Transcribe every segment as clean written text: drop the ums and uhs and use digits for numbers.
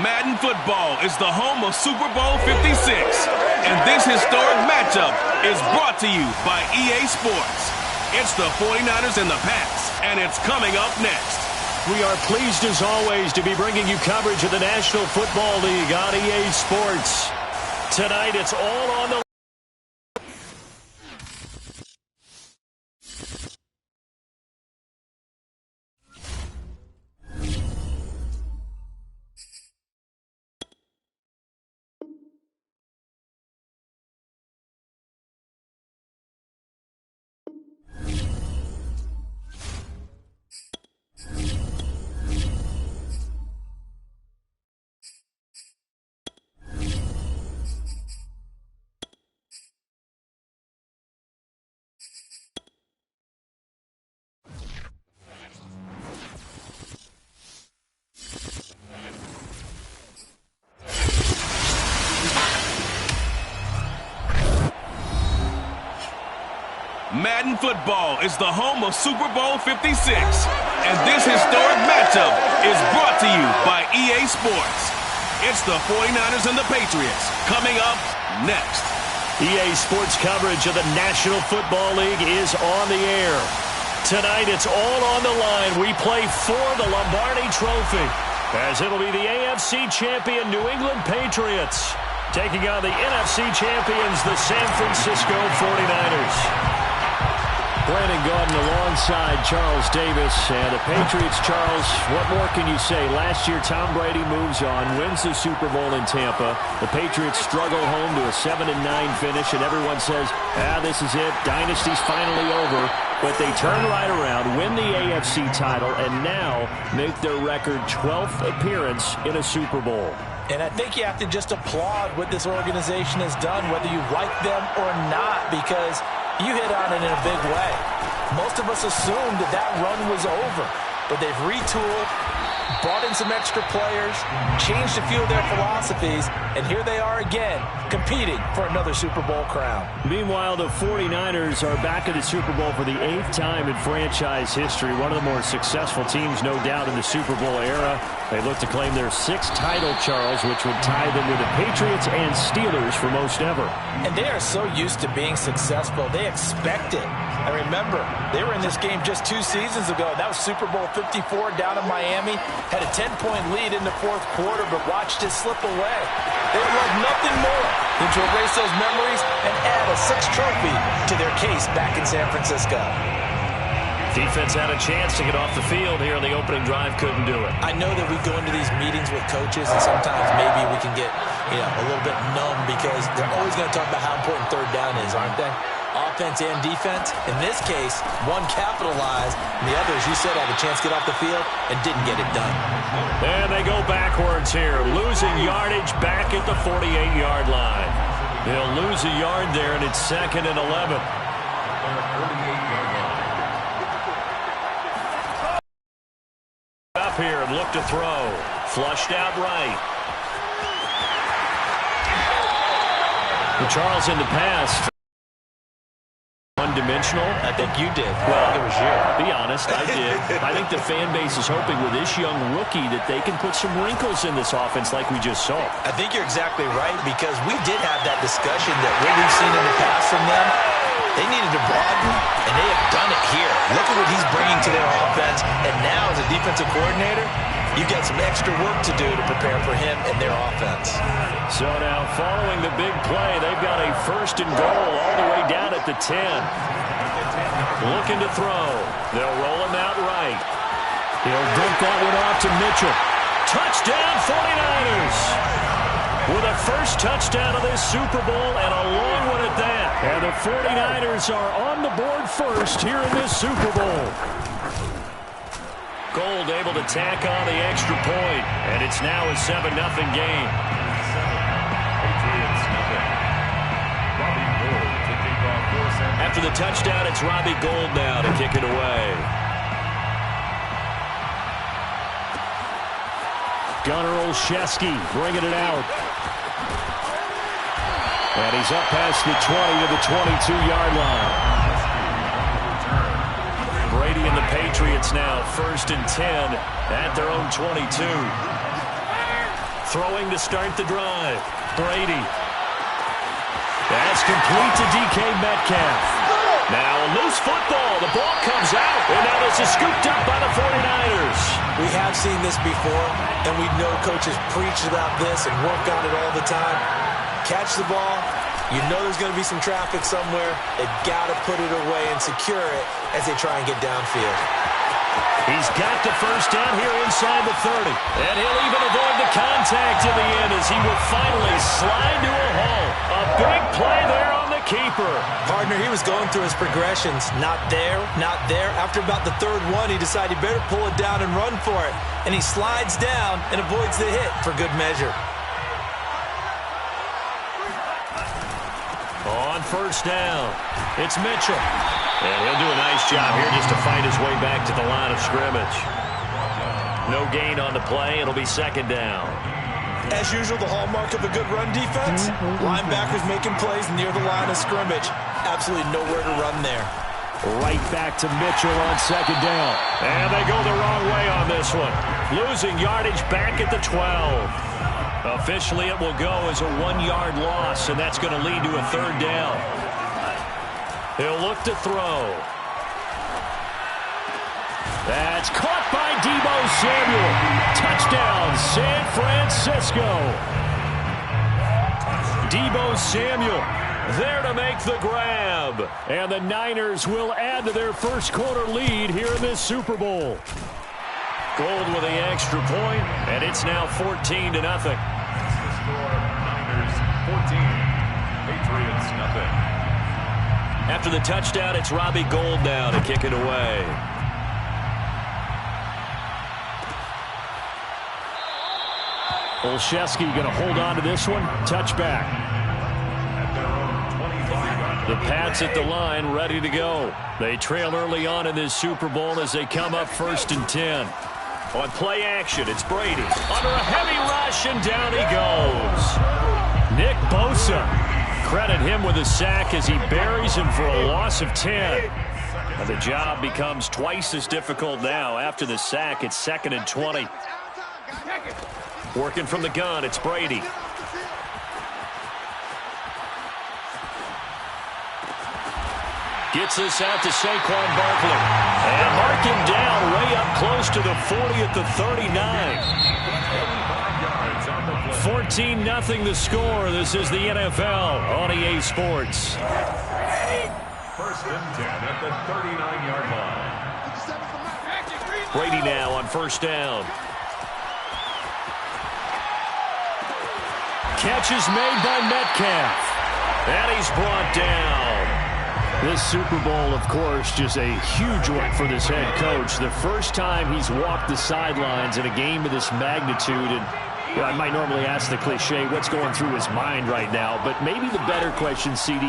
Madden football is the home of Super Bowl 56, and this historic matchup is brought to you by EA Sports. It's the 49ers and the Pats, and it's coming up next. We are pleased, as always, to be bringing you coverage of the National Football League on EA Sports. Tonight, it's all on the Madden football is the home of Super Bowl 56, and this historic matchup is brought to you by EA Sports. It's the 49ers and the Patriots coming up next. EA Sports coverage of the National Football League is on the air. Tonight, it's all on the line. We play for the Lombardi Trophy, as it'll be the AFC champion New England Patriots taking on the NFC champions, the San Francisco 49ers. Brandon Gaudin alongside Charles Davis. And the Patriots, Charles, what more can you say? Last year, Tom Brady moves on, wins the Super Bowl in Tampa. The Patriots struggle home to a 7-9 finish, and everyone says, this is it. Dynasty's finally over. But they turn right around, win the AFC title, and now make their record 12th appearance in a Super Bowl. And I think you have to just applaud what this organization has done, whether you like them or not, because you hit on it in a big way. Most of us assumed that that run was over, but they've retooled, brought in some extra players, changed a few of their philosophies, and here they are again, competing for another Super Bowl crown. Meanwhile, the 49ers are back in the Super Bowl for the 8th time in franchise history. One of the more successful teams, no doubt, in the Super Bowl era. They look to claim their 6th title, Charles, which would tie them with the Patriots and Steelers for most ever. And they are so used to being successful. They expect it. And remember, they were in this game just 2 seasons ago. That was Super Bowl 54 down in Miami. Had a 10-point lead in the 4th quarter, but watched it slip away. They would love nothing more than to erase those memories and add a 6th trophy to their case back in San Francisco. Defense had a chance to get off the field here on the opening drive, couldn't do it. I know that we go into these meetings with coaches, and sometimes maybe we can get a little bit numb because they're always going to talk about how important third down is, aren't they? Offense and defense. In this case, one capitalized, and the other, as you said, had a chance to get off the field and didn't get it done. And they go backwards here, losing yardage back at the 48-yard line. They'll lose a yard there, and it's 2nd and 11. Up here and look to throw. Flushed out right. Charles in the pass. One-dimensional? I think you did. Well, it was you. Be honest, I did. I think the fan base is hoping with this young rookie that they can put some wrinkles in this offense like we just saw. I think you're exactly right, because we did have that discussion that what we've seen in the past from them, they needed to broaden, and they have done it here. Look at what he's bringing to their offense, and now as a defensive coordinator, you've got some extra work to do to prepare for him and their offense. So now, following the big play, they've got a 1st and goal all the way down at the 10. Looking to throw. They'll roll him out right. He'll dunk that one off to Mitchell. Touchdown, 49ers! With a first touchdown of this Super Bowl, and a long one at that. And the 49ers are on the board first here in this Super Bowl. Gold able to tack on the extra point, and it's now a 7-0 game. After the touchdown, it's Robbie Gould now to kick it away. Gunnar Olszewski bringing it out. And he's up past the 20 to the 22-yard line. Brady and the Patriots now 1st and 10 at their own 22. Throwing to start the drive. Brady. That's complete to DK Metcalf. Now a loose football. The ball comes out. And now this is scooped up by the 49ers. We have seen this before, and we know coaches preach about this and work on it all the time. Catch the ball. You know there's going to be some traffic somewhere. They've got to put it away and secure it as they try and get downfield. He's got the first down here inside the 30. And he'll even avoid the contact in the end as he will finally slide to a hole. A big play there on the keeper. Partner, he was going through his progressions. Not there, not there. After about the third one, he decided he better pull it down and run for it. And he slides down and avoids the hit for good measure. On first down, it's Mitchell. And he'll do a nice job here just to fight his way back to the line of scrimmage. No gain on the play. It'll be second down. As usual, the hallmark of a good run defense, linebackers making plays near the line of scrimmage. Absolutely nowhere to run there. Right back to Mitchell on second down. And they go the wrong way on this one. Losing yardage back at the 12. Officially, it will go as a 1-yard loss, and that's going to lead to a third down. He'll look to throw. That's caught by Deebo Samuel. Touchdown, San Francisco. Deebo Samuel there to make the grab. And the Niners will add to their first quarter lead here in this Super Bowl. Gold with the extra point, and it's now 14-0. Niners 14, Patriots nothing. After the touchdown, it's Robbie Gould now to kick it away. Olszewski going to hold on to this one. Touchback. The Pats at the line, ready to go. They trail early on in this Super Bowl as they come up 1st and 10. On play action, it's Brady. Under a heavy rush, and down he goes. Nick Bosa. Credit him with a sack as he buries him for a loss of 10. And the job becomes twice as difficult now. After the sack, it's 2nd and 20. Working from the gun, it's Brady. Gets this out to Saquon Barkley. And mark him down way up close to the 40 at the 39. 14-0 the score. This is the NFL on EA Sports. 1st and 10 at the 39-yard line. Brady now on first down. Catch is made by Metcalf. And he's brought down. This Super Bowl, of course, just a huge one for this head coach. The first time he's walked the sidelines in a game of this magnitude. And you know, I might normally ask the cliche, what's going through his mind right now? But maybe the better question, CD,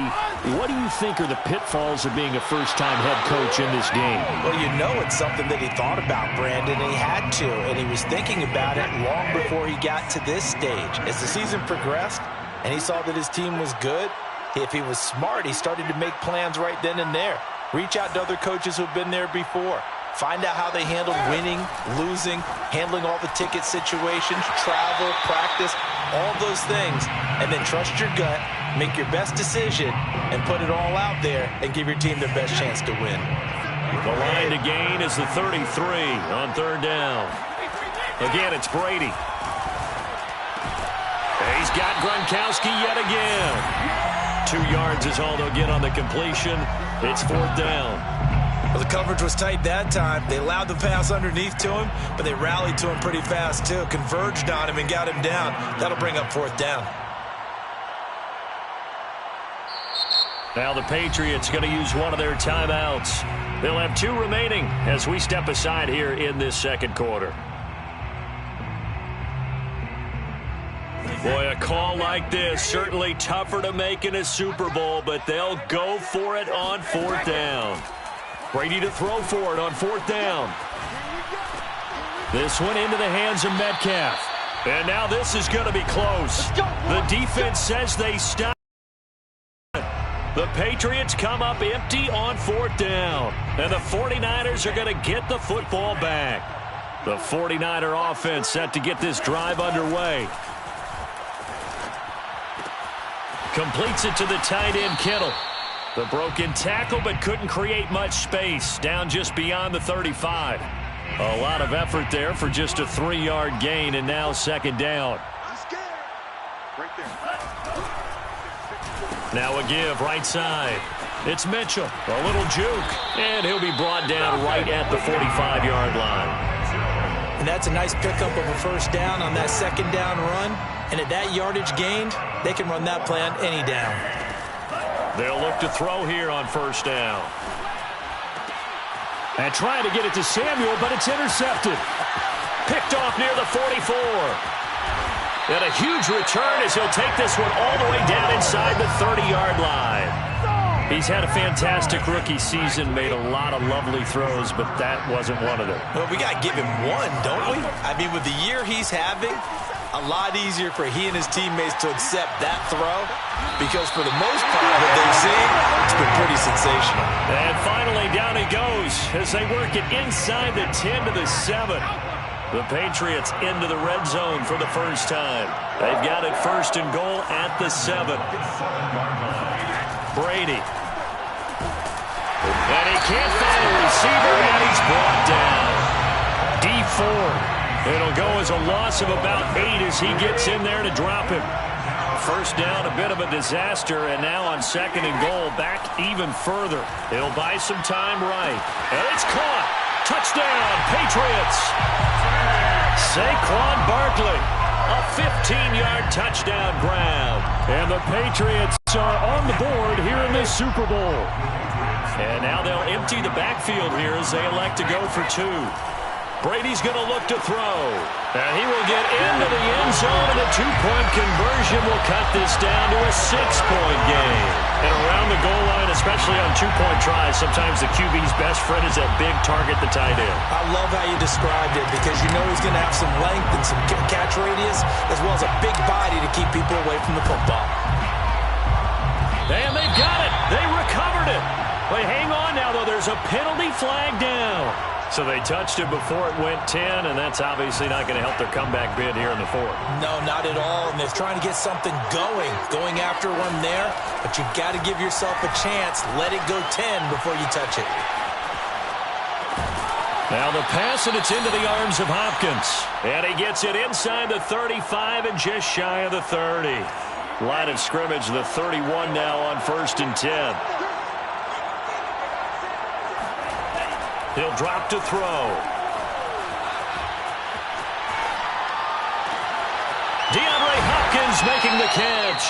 what do you think are the pitfalls of being a first-time head coach in this game? Well, you know it's something that he thought about, Brandon, and he had to. And he was thinking about it long before he got to this stage. As the season progressed and he saw that his team was good, if he was smart, he started to make plans right then and there. Reach out to other coaches who've been there before. Find out how they handled winning, losing, handling all the ticket situations, travel, practice, all those things. And then trust your gut, make your best decision, and put it all out there and give your team their best chance to win. The line to gain is the 33 on third down. Again, it's Brady. He's got Gronkowski yet again. 2 yards is all they'll get on the completion. It's 4th down. Well, the coverage was tight that time. They allowed the pass underneath to him, but they rallied to him pretty fast, too. Converged on him and got him down. That'll bring up 4th down. Now the Patriots going to use one of their timeouts. They'll have 2 remaining as we step aside here in this second quarter. Boy, a call like this, certainly tougher to make in a Super Bowl, but they'll go for it on 4th down. Brady to throw for it on 4th down. This one into the hands of Metcalf. And now this is going to be close. The defense says they stop. The Patriots come up empty on 4th down. And the 49ers are going to get the football back. The 49er offense set to get this drive underway. Completes it to the tight end, Kittle. The broken tackle, but couldn't create much space. Down just beyond the 35. A lot of effort there for just a 3-yard gain, and now second down. Now a give, right side. It's Mitchell. A little juke, and he'll be brought down right at the 45-yard line. And that's a nice pickup of a first down on that second down run. And at that yardage gained, they can run that play on any down. They'll look to throw here on first down. And trying to get it to Samuel, but it's intercepted. Picked off near the 44. And a huge return as he'll take this one all the way down inside the 30-yard line. He's had a fantastic rookie season, made a lot of lovely throws, but that wasn't one of them. Well, we got to give him one, don't we? I mean, with the year he's having, a lot easier for he and his teammates to accept that throw because for the most part, what they've seen, it's been pretty sensational. And finally, down he goes as they work it inside the 10 to the 7. The Patriots into the red zone for the first time. They've got it first and goal at the 7. Brady. And he can't find a receiver, and he's brought down. D4. It'll go as a loss of about 8 as he gets in there to drop him. First down, a bit of a disaster, and now on second and goal, back even further. He'll buy some time right. And it's caught. Touchdown, Patriots. Saquon Barkley, a 15-yard touchdown grab. And the Patriots are on the board here in the Super Bowl. And now they'll empty the backfield here as they elect to go for 2. Brady's going to look to throw. And he will get into the end zone, and the 2-point conversion will cut this down to a 6-point game. And around the goal line, especially on 2-point tries, sometimes the QB's best friend is that big target, the tight end. I love how you described it because you know he's going to have some length and some catch radius as well as a big body to keep people away from the football. And they've got it. They recovered it. But hang on now, though. There's a penalty flag down. So they touched it before it went 10, and that's obviously not going to help their comeback bid here in the 4th. No, not at all. And they're trying to get something going after one there. But you've got to give yourself a chance. Let it go 10 before you touch it. Now the pass, and it's into the arms of Hopkins. And he gets it inside the 35 and just shy of the 30. Line of scrimmage, the 31 now on first and 10. He'll drop to throw. DeAndre Hopkins making the catch.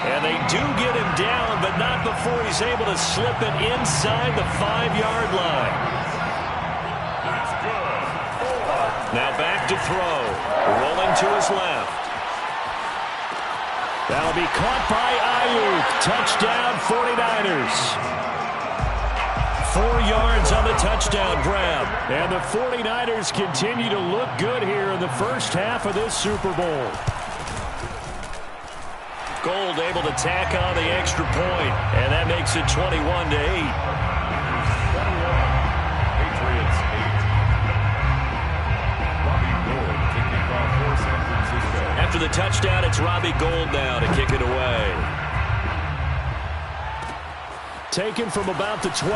And they do get him down, but not before he's able to slip it inside the 5-yard line. Now back to throw. Rolling to his left. That'll be caught by Ayuk. Touchdown 49ers. 4 yards on the touchdown grab. And the 49ers continue to look good here in the first half of this Super Bowl. Gold able to tack on the extra point, and that makes it 21-8. Patriots 8. After the touchdown, it's Robbie Gould now to kick it away. Taken from about the 12.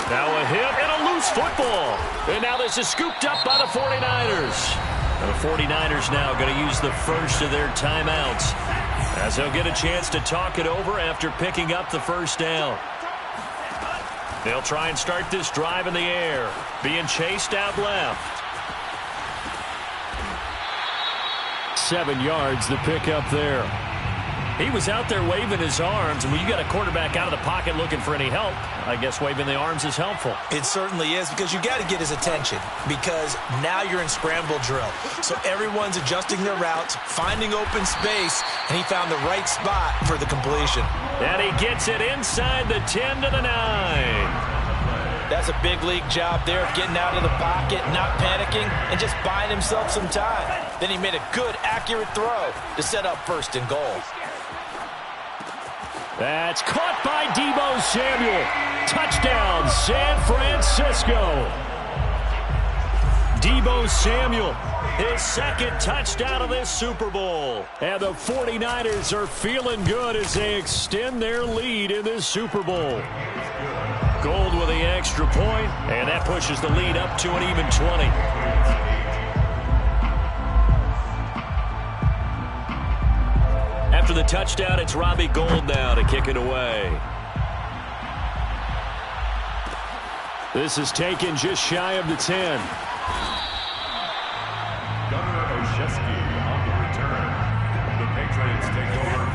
Now a hit and a loose football. And now this is scooped up by the 49ers. And the 49ers now going to use the first of their timeouts as they'll get a chance to talk it over after picking up the first down. They'll try and start this drive in the air. Being chased out left. 7 yards, the pickup there. He was out there waving his arms, and when you got a quarterback out of the pocket looking for any help, I guess waving the arms is helpful. It certainly is because you got to get his attention because now you're in scramble drill. So everyone's adjusting their routes, finding open space, and he found the right spot for the completion. And he gets it inside the 10 to the 9. That's a big league job there of getting out of the pocket, not panicking, and just buying himself some time. Then he made a good, accurate throw to set up first and goal. That's caught by Deebo Samuel. Touchdown, San Francisco. Deebo Samuel, his second touchdown of this Super Bowl. And the 49ers are feeling good as they extend their lead in this Super Bowl. Gold with the extra point, and that pushes the lead up to an even 20. After the touchdown, it's Robbie Gould now to kick it away. This is taken just shy of the 10.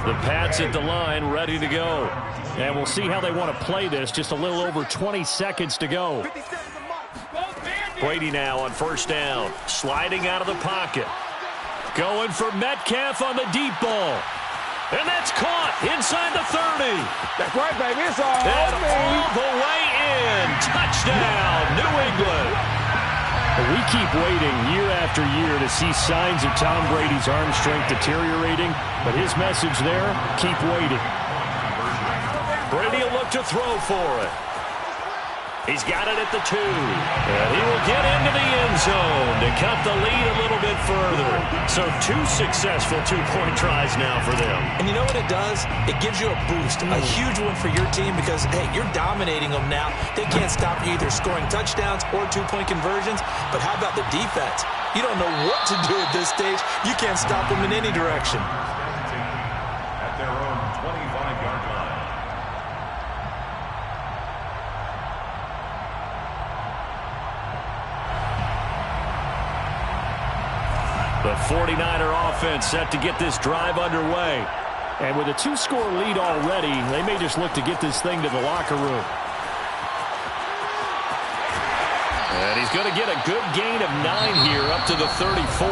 The Pats at the line, ready to go. And we'll see how they want to play this. Just a little over 20 seconds to go. Brady now on first down. Sliding out of the pocket. Going for Metcalf on the deep ball. And that's caught inside the 30. That's right, baby. It's all the way in. Touchdown, New England. We keep waiting year after year to see signs of Tom Brady's arm strength deteriorating, but his message there, keep waiting. Brady will look to throw for it. He's got it at the 2. And he will get into the end zone to cut the lead a little bit further. So 2 successful two-point tries now for them. And you know what it does? It gives you a boost, a huge one for your team because, hey, you're dominating them now. They can't stop you either scoring touchdowns or two-point conversions. But how about the defense? You don't know what to do at this stage. You can't stop them in any direction. At their own 25-yard line. The 49er offense set to get this drive underway. And with a 2-score lead already, they may just look to get this thing to the locker room. And he's going to get a good gain of 9 here up to the 34.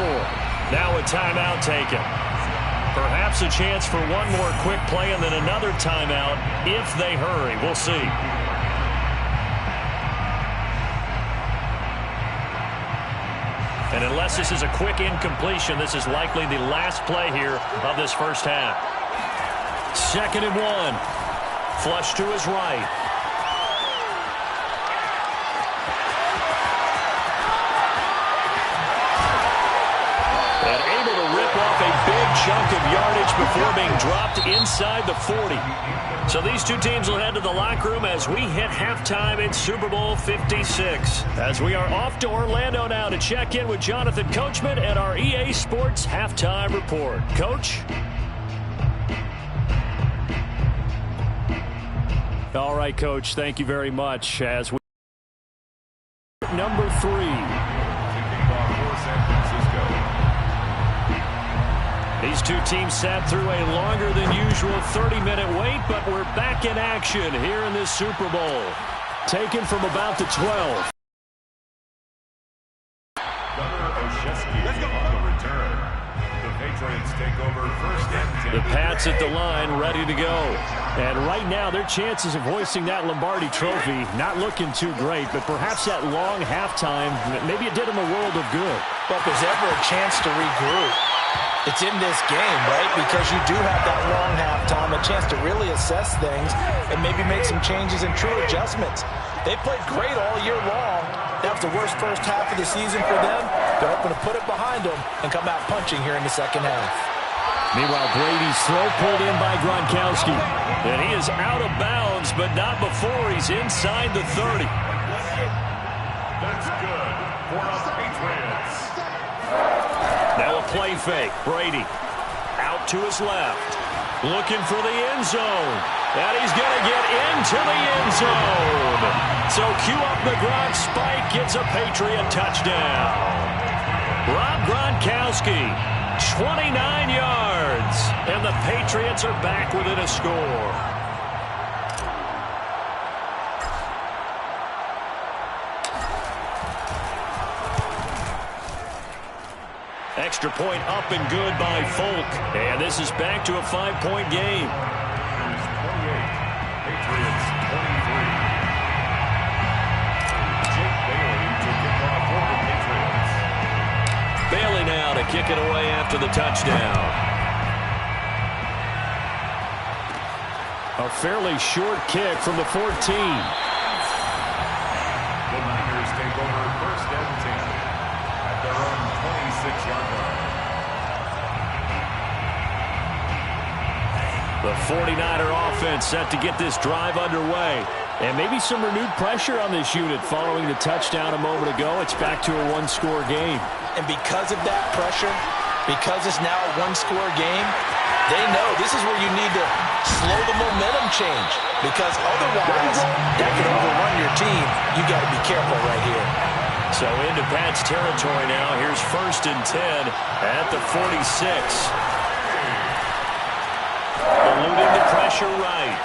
Now a timeout taken. Perhaps a chance for one more quick play and then another timeout if they hurry. We'll see. And unless this is a quick incompletion, this is likely the last play here of this first half. 2nd and 1. Flush to his right. And able to rip off a big chunk of yardage before being dropped inside the 40. So these two teams will head to the locker room as we hit halftime in Super Bowl 56. As we are off to Orlando now to check in with Jonathan Coachman and our EA Sports Halftime Report. Coach? All right, Coach, thank you very much. As we number 3. These two teams sat through a longer than usual 30-minute wait, but we're back in action here in this Super Bowl. Taken from about the 12. The Pats at the line, ready to go. And right now, their chances of hoisting that Lombardi trophy not looking too great, but perhaps that long halftime, maybe it did them a world of good. But if there's ever a chance to regroup, it's in this game, right? Because you do have that long halftime, a chance to really assess things and maybe make some changes and true adjustments. They played great all year long. That was the worst first half of the season for them. They're hoping to put it behind them and come out punching here in the second half. Meanwhile, Brady's throw pulled in by Gronkowski. And he is out of bounds, but not before he's inside the 30. That's good for the Patriots. Now a play fake. Brady out to his left. Looking for the end zone. And he's going to get into the end zone. So cue up the Gronk spike. Gets a Patriot touchdown. Rob Gronkowski, 29 yards. And the Patriots are back within a score. Extra point up and good by Folk. And this is back to a 5-point game. 28, Patriots 23. Jake Bailey to kick off for the Patriots. Bailey now to kick it away after the touchdown. A fairly short kick from the 14. The Niners take over 1st and 10. The 49er offense set to get this drive underway. And maybe some renewed pressure on this unit following the touchdown a moment ago. It's back to a one-score game. And because of that pressure, because it's now a one-score game, they know this is where you need to slow the momentum change. Because otherwise, that could overrun your team. You got to be careful right here. So into Pat's territory now. Here's 1st and 10 at the 46. Eluding the pressure right.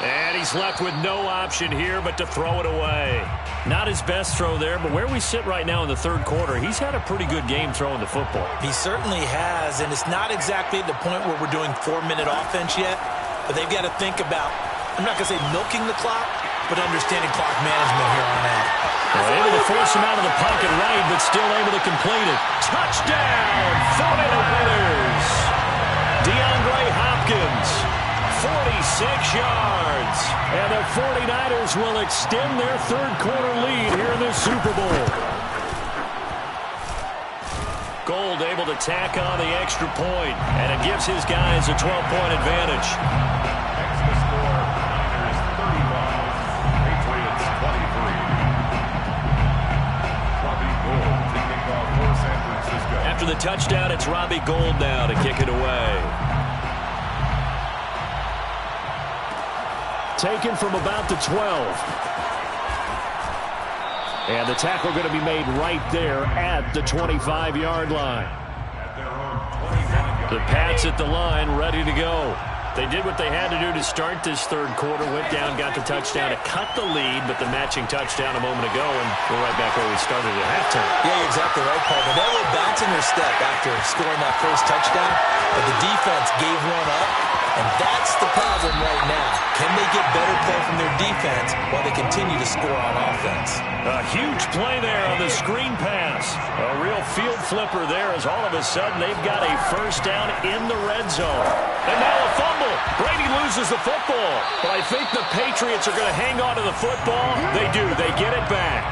And he's left with no option here but to throw it away. Not his best throw there, but where we sit right now in the third quarter, he's had a pretty good game throwing the football. He certainly has, and it's not exactly at the point where we're doing 4-minute offense yet, but they've got to think about, I'm not going to say milking the clock, but understanding clock management here on out. Well, able to force him out of the pocket right, but still able to complete it. Touchdown, 49ers! DeAndre Hopkins, 46 yards. And the 49ers will extend their third quarter lead here in the Super Bowl. Gold able to tack on the extra point, and it gives his guys a 12-point advantage. Extra score, Niners 35, Patriots 23. Robbie Gould to kick off for San Francisco. After the touchdown, it's Robbie Gould now to kick it away. Taken from about the 12. And the tackle going to be made right there at the 25-yard line. The Pats at the line, ready to go. They did what they had to do to start this third quarter. Went down, got the touchdown to cut the lead, but the matching touchdown a moment ago, and we're right back where we started at halftime. Yeah, you're exactly right, Paul. They're a little bounce in their step after scoring that first touchdown, but the defense gave one up, and that's the problem right now. Can they get better play from their defense while they continue to score on offense? A huge play there on the screen pass. A real field flipper there as all of a sudden they've got a first down in the red zone. And now a fumble. Brady loses the football. But I think the Patriots are going to hang on to the football. They do. They get it back.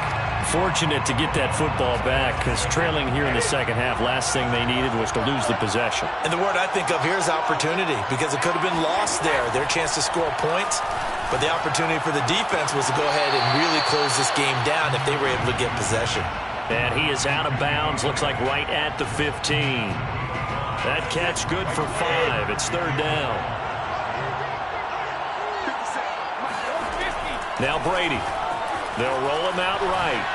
Fortunate to get that football back because trailing here in the second half, last thing they needed was to lose the possession. And the word I think of here is opportunity because it could have been lost there, their chance to score points. But the opportunity for the defense was to go ahead and really close this game down if they were able to get possession. And he is out of bounds, looks like right at the 15. That catch good for 5. It's third down. Now Brady. They'll roll him out right.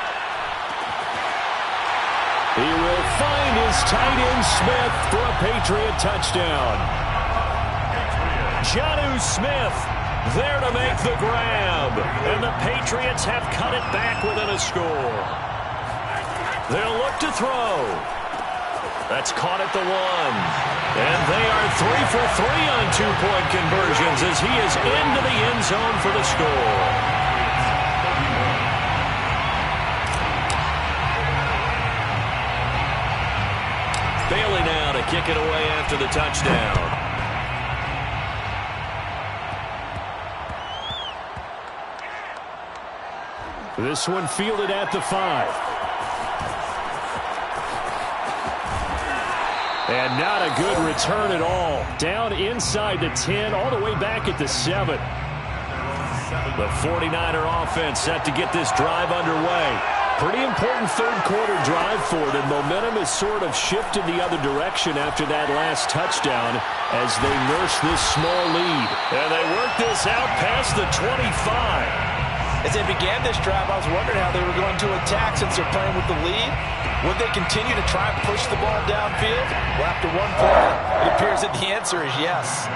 He will find his tight end Smith for a Patriot touchdown. Jonnu Smith there to make the grab. And the Patriots have cut it back within a score. They'll look to throw. That's caught at the 1. And they are 3 for 3 on two-point conversions as he is into the end zone for the score. Bailey now to kick it away after the touchdown. This one fielded at the 5. And not a good return at all. Down inside the 10, all the way back at the 7. The 49er offense set to get this drive underway. Pretty important third quarter drive for them. Momentum has sort of shifted the other direction after that last touchdown as they nurse this small lead. And they work this out past the 25. As they began this drive, I was wondering how they were going to attack since they're playing with the lead. Would they continue to try and push the ball downfield? Well, after one play, it appears that the answer is yes.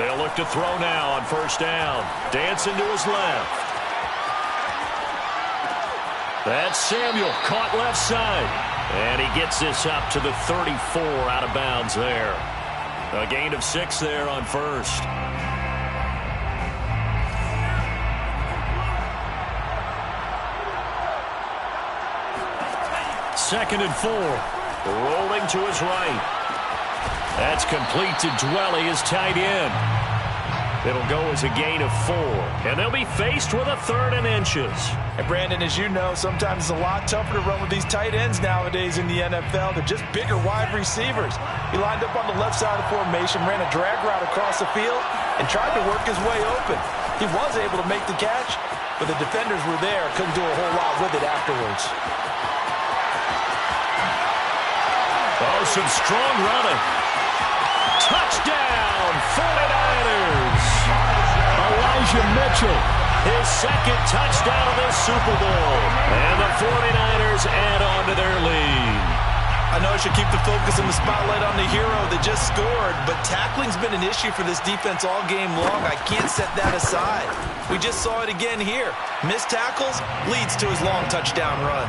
They'll look to throw now on first down. Dancing to his left. That's Samuel, caught left side. And he gets this up to the 34, out of bounds there. A gain of 6 there on first. Second and 4. Rolling to his right. That's complete to Dwelly, his tight end. It'll go as a gain of 4, and they'll be faced with a 3rd and inches. And Brandon, as you know, sometimes it's a lot tougher to run with these tight ends nowadays in the NFL. They're just bigger wide receivers. He lined up on the left side of the formation, ran a drag route across the field, and tried to work his way open. He was able to make the catch, but the defenders were there, couldn't do a whole lot with it afterwards. Oh, some strong running. Touchdown, 49ers. Elijah Mitchell. His 2nd touchdown of this Super Bowl. And the 49ers add on to their lead. I know I should keep the focus and the spotlight on the hero that just scored, but tackling's been an issue for this defense all game long. I can't set that aside. We just saw it again here. Missed tackles leads to his long touchdown run.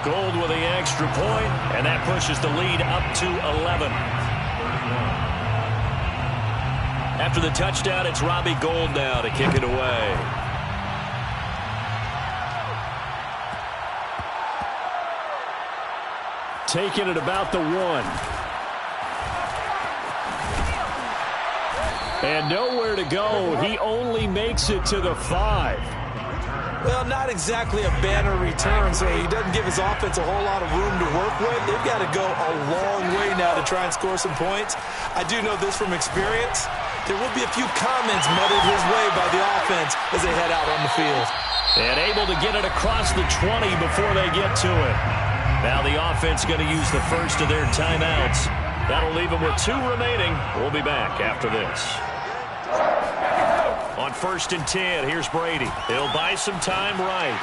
Gold with the extra point, and that pushes the lead up to 11. After the touchdown, it's Robbie Gould now to kick it away. Taking it about the 1. And nowhere to go. He only makes it to the 5. Well, not exactly a banner return, so he doesn't give his offense a whole lot of room to work with. They've got to go a long way now to try and score some points. I do know this from experience. There will be a few comments muttered his way by the offense as they head out on the field. And able to get it across the 20 before they get to it. Now the offense going to use the first of their timeouts. That'll leave them with 2 remaining. We'll be back after this. On 1st and 10, here's Brady. He'll buy some time right.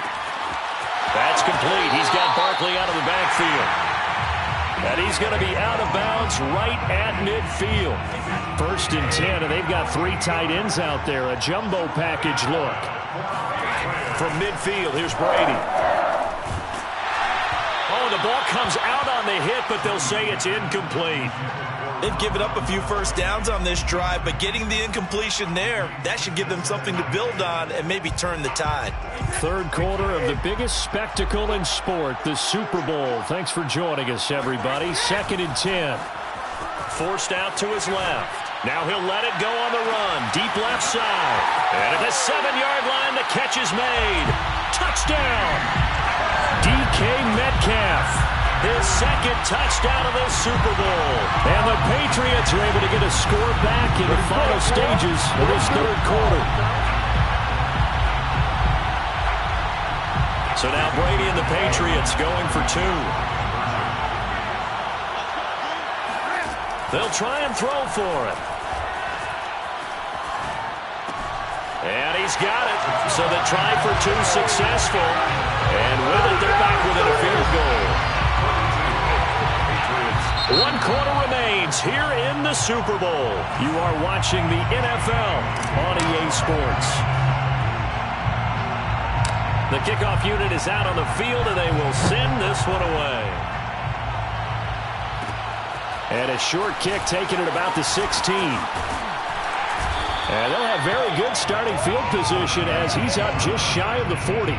That's complete. He's got Barkley out of the backfield. And he's going to be out of bounds right at midfield. 1st and 10, and they've got 3 tight ends out there. A jumbo package look. From midfield, here's Brady. Oh, the ball comes out on the hit, but they'll say it's incomplete. They've given up a few first downs on this drive, but getting the incompletion there, that should give them something to build on and maybe turn the tide. 3rd quarter of the biggest spectacle in sport, the Super Bowl. Thanks for joining us, everybody. 2nd and 10. Forced out to his left. Now he'll let it go on the run. Deep left side. And at the 7-yard line, the catch is made. Touchdown! DK Metcalf. His 2nd touchdown of this Super Bowl. And the Patriots are able to get a score back in the final stages of this 3rd quarter. So now Brady and the Patriots going for 2. They'll try and throw for it. And he's got it. So the try for 2 successful. And with it, they're back within a field goal. 1 quarter remains here in the Super Bowl. You are watching the NFL on EA Sports. The kickoff unit is out on the field, and they will send this one away. And a short kick taken at about the 16. And they'll have very good starting field position as he's up just shy of the 40.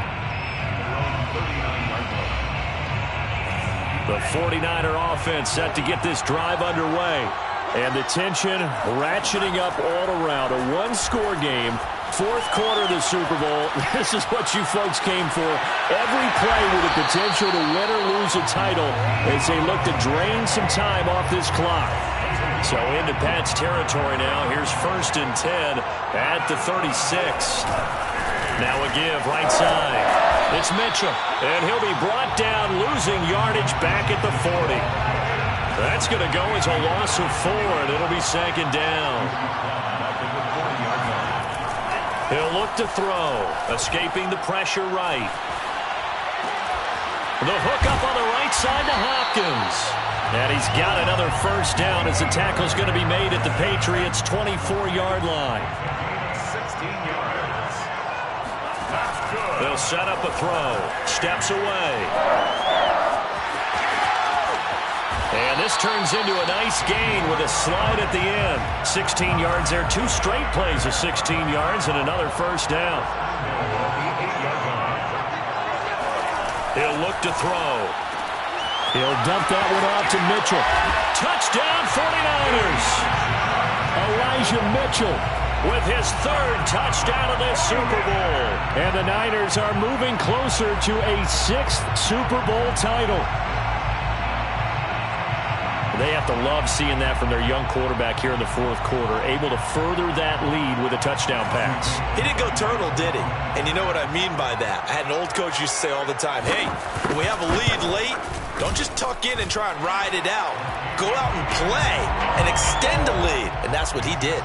The 49er offense set to get this drive underway. And the tension ratcheting up all around. A 1-score game. 4th quarter of the Super Bowl. This is what you folks came for. Every play with the potential to win or lose a title as they look to drain some time off this clock. So into Pat's territory now. Here's 1st and 10 at the 36. Now a give right side. It's Mitchell, and he'll be brought down, losing yardage back at the 40. That's going to go as a loss of 4, and it'll be 2nd down. He'll look to throw, escaping the pressure right. The hook up on the right side to Hopkins. And he's got another 1st down as the tackle's going to be made at the Patriots' 24-yard line. 16 yards. That's good. They'll set up a throw. Steps away. And this turns into a nice gain with a slide at the end. 16 yards there. 2 straight plays of 16 yards and another 1st down. He'll look to throw. He'll dump that one off to Mitchell. Touchdown 49ers. Elijah Mitchell. with his third touchdown of this Super Bowl. And the Niners are moving closer to a 6th Super Bowl title. They have to love seeing that from their young quarterback here in the fourth quarter, able to further that lead with a touchdown pass. He didn't go turtle, did he? And you know what I mean by that. I had an old coach used to say all the time, hey, when we have a lead late, don't just tuck in and try and ride it out. Go out and play and extend the lead. And that's what he did.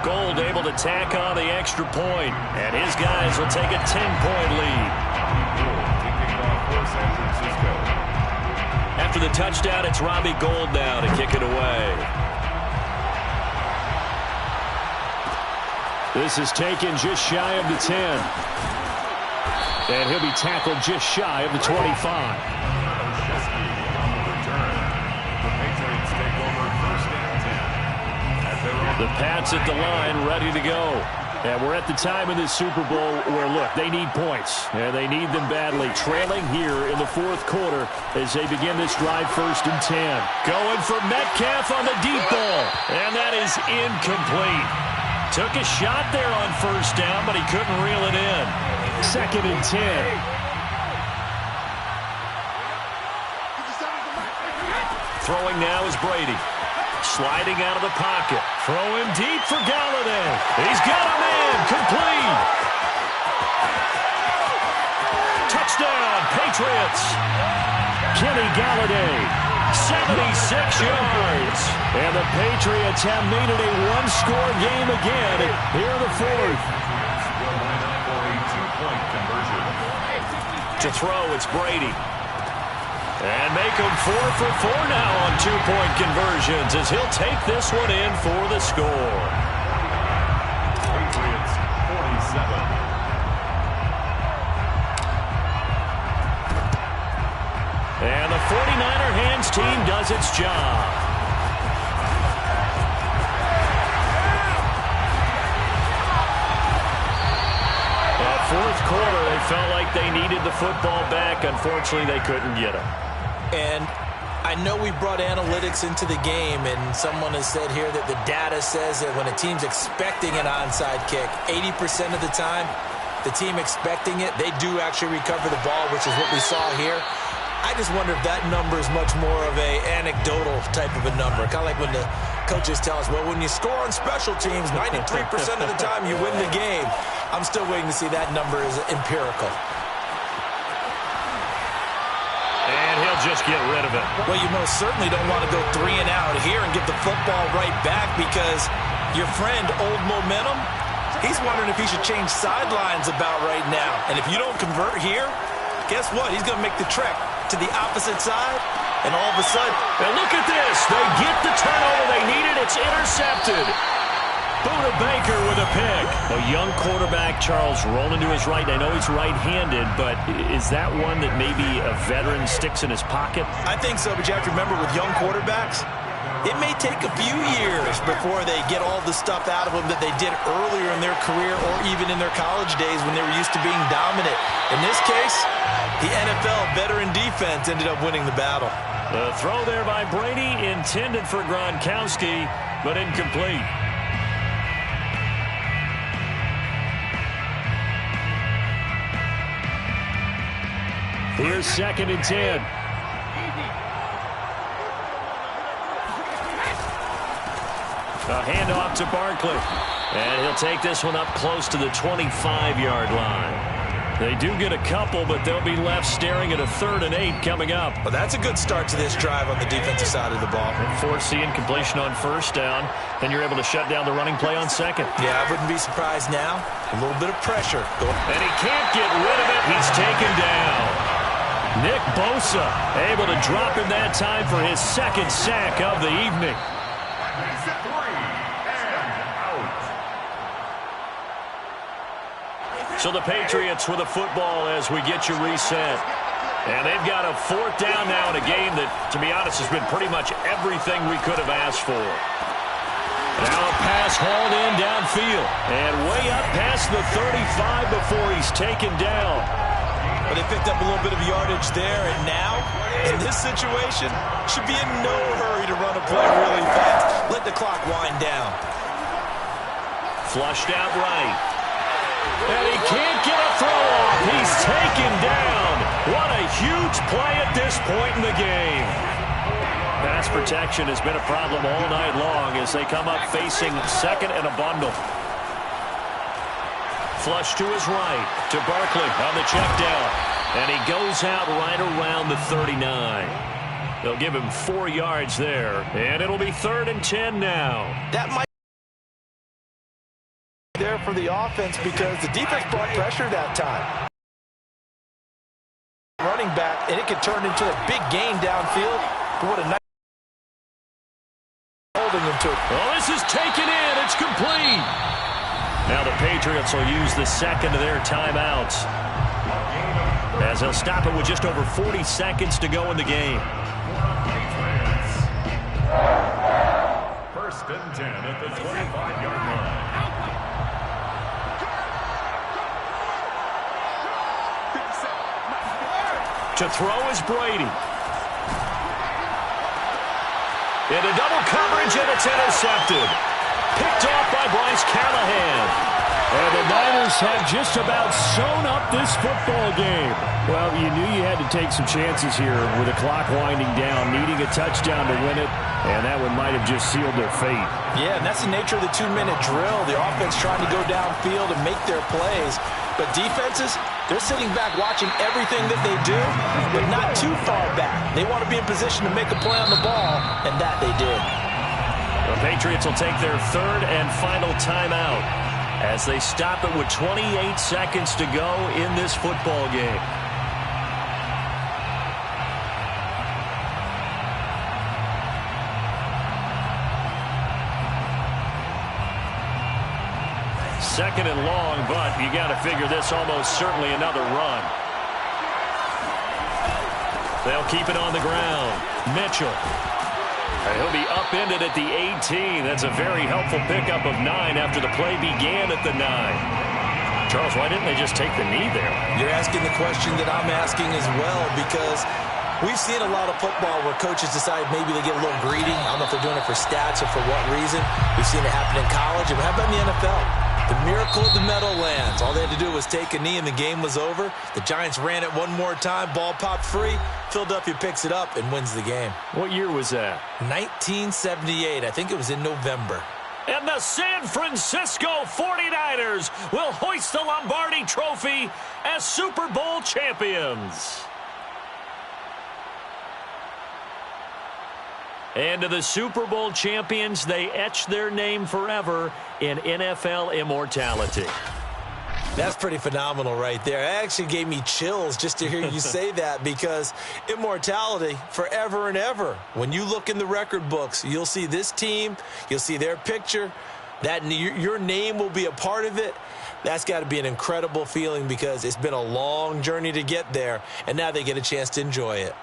Gold able to tack on the extra point, and his guys will take a 10-point lead. After the touchdown, it's Robbie Gould now to kick it away. This is taken just shy of the 10. And he'll be tackled just shy of the 25. The Pats at the line, ready to go. And we're at the time in this Super Bowl where, look, they need points. And they need them badly. Trailing here in the fourth quarter as they begin this drive, 1st and 10. Going for Metcalf on the deep ball. And that is incomplete. Took a shot there on 1st down, but he couldn't reel it in. 2nd and 10. Throwing now is Brady. Sliding out of the pocket. Throwing deep for Galladay. He's got a man. Complete. Touchdown, Patriots. Kenny Galladay, 76 yards. And the Patriots have made it a one-score game again here in the fourth. To throw, it's Brady. And make him 4 for 4 now on 2-point conversions as he'll take this one in for the score. Patriots 47. And the 49er hands team does its job. Fourth quarter, they felt like they needed the football back. Unfortunately, they couldn't get it. And I know we brought analytics into the game, and someone has said here that the data says that when a team's expecting an onside kick, 80% of the time, the team expecting it, they do actually recover the ball, which is what we saw here. I just wonder if that number is much more of a anecdotal type of a number. Kind of like when the coaches tell us, well, when you score on special teams, 93% of the time you win the game. I'm still waiting to see that number is empirical. And he'll just get rid of it. Well, you most certainly don't want to go 3 and out here and get the football right back because your friend, Old Momentum, he's wondering if he should change sidelines about right now. And if you don't convert here, guess what? He's going to make the trek to the opposite side, and all of a sudden, and look at this. They get the turnover they needed. It's intercepted. Buda Baker with a pick. A young quarterback, Charles, rolling to his right. I know he's right-handed, but is that one that maybe a veteran sticks in his pocket? I think so, but you have to remember with young quarterbacks, it may take a few years before they get all the stuff out of them that they did earlier in their career or even in their college days when they were used to being dominant. In this case, the NFL veteran defense ended up winning the battle. The throw there by Brady intended for Gronkowski, but incomplete. Here's 2nd and 10. A handoff to Barkley. And he'll take this one up close to the 25-yard line. They do get a couple, but they'll be left staring at a 3rd and 8 coming up. Well, that's a good start to this drive on the defensive side of the ball. Force the incompletion on 1st down. Then you're able to shut down the running play on 2nd. Yeah, I wouldn't be surprised now. A little bit of pressure. And he can't get rid of it. He's taken down. Nick Bosa able to drop him that time for his 2nd sack of the evening. So the Patriots with a football as we get you reset. And they've got a 4th down now in a game that, to be honest, has been pretty much everything we could have asked for. Now a pass hauled in downfield. And way up past the 35 before he's taken down. But they picked up a little bit of yardage there. And now, in this situation, should be in no hurry to run a play really fast. Let the clock wind down. Flushed out right. And he can't get a throw off. He's taken down. What a huge play at this point in the game. Pass protection has been a problem all night long as they come up facing second and a bundle. Flush to his right to Barkley on the check down. And he goes out right around the 39. They'll give him 4 yards there. And it'll be 3rd and 10 now. That might be there for the offense because the defense brought pressure that time. Running back, and it could turn into a big gain downfield. But what a nice holding him to it. Well, this is taken in. It's complete. Now the Patriots will use the second of their timeouts as they'll stop it with just over 40 seconds to go in the game. First and 10 at the 25-yard line. To throw is Brady. Into double coverage, and it's intercepted. Picked off by Bryce Callahan. And the Niners have just about sewn up this football game. Well, you knew you had to take some chances here with the clock winding down, needing a touchdown to win it, and that one might have just sealed their fate. Yeah, and that's the nature of the 2-minute drill. The offense trying to go downfield and make their plays. But defenses, they're sitting back watching everything that they do, but not too far back. They want to be in position to make a play on the ball, and that they did. The Patriots will take their 3rd and final timeout as they stop it with 28 seconds to go in this football game. Second and long, but you got to figure this almost certainly another run. They'll keep it on the ground. Mitchell. And he'll be upended at the 18. That's a very helpful pickup of 9 after the play began at the 9. Charles, why didn't they just take the knee there? You're asking the question that I'm asking as well, because we've seen a lot of football where coaches decide maybe they get a little greedy. I don't know if they're doing it for stats or for what reason. We've seen it happen in college. And how about in the NFL? The miracle of the Meadowlands. All they had to do was take a knee and the game was over. The Giants ran it one more time. Ball popped free. Philadelphia picks it up and wins the game. What year was that? 1978. I think it was in November. And the San Francisco 49ers will hoist the Lombardi Trophy as Super Bowl champions. And to the Super Bowl champions, they etch their name forever in NFL immortality. That's pretty phenomenal right there. It actually gave me chills just to hear you say that, because immortality forever and ever. When you look in the record books, you'll see this team, you'll see their picture, that your name will be a part of it. That's got to be an incredible feeling because it's been a long journey to get there, and now they get a chance to enjoy it.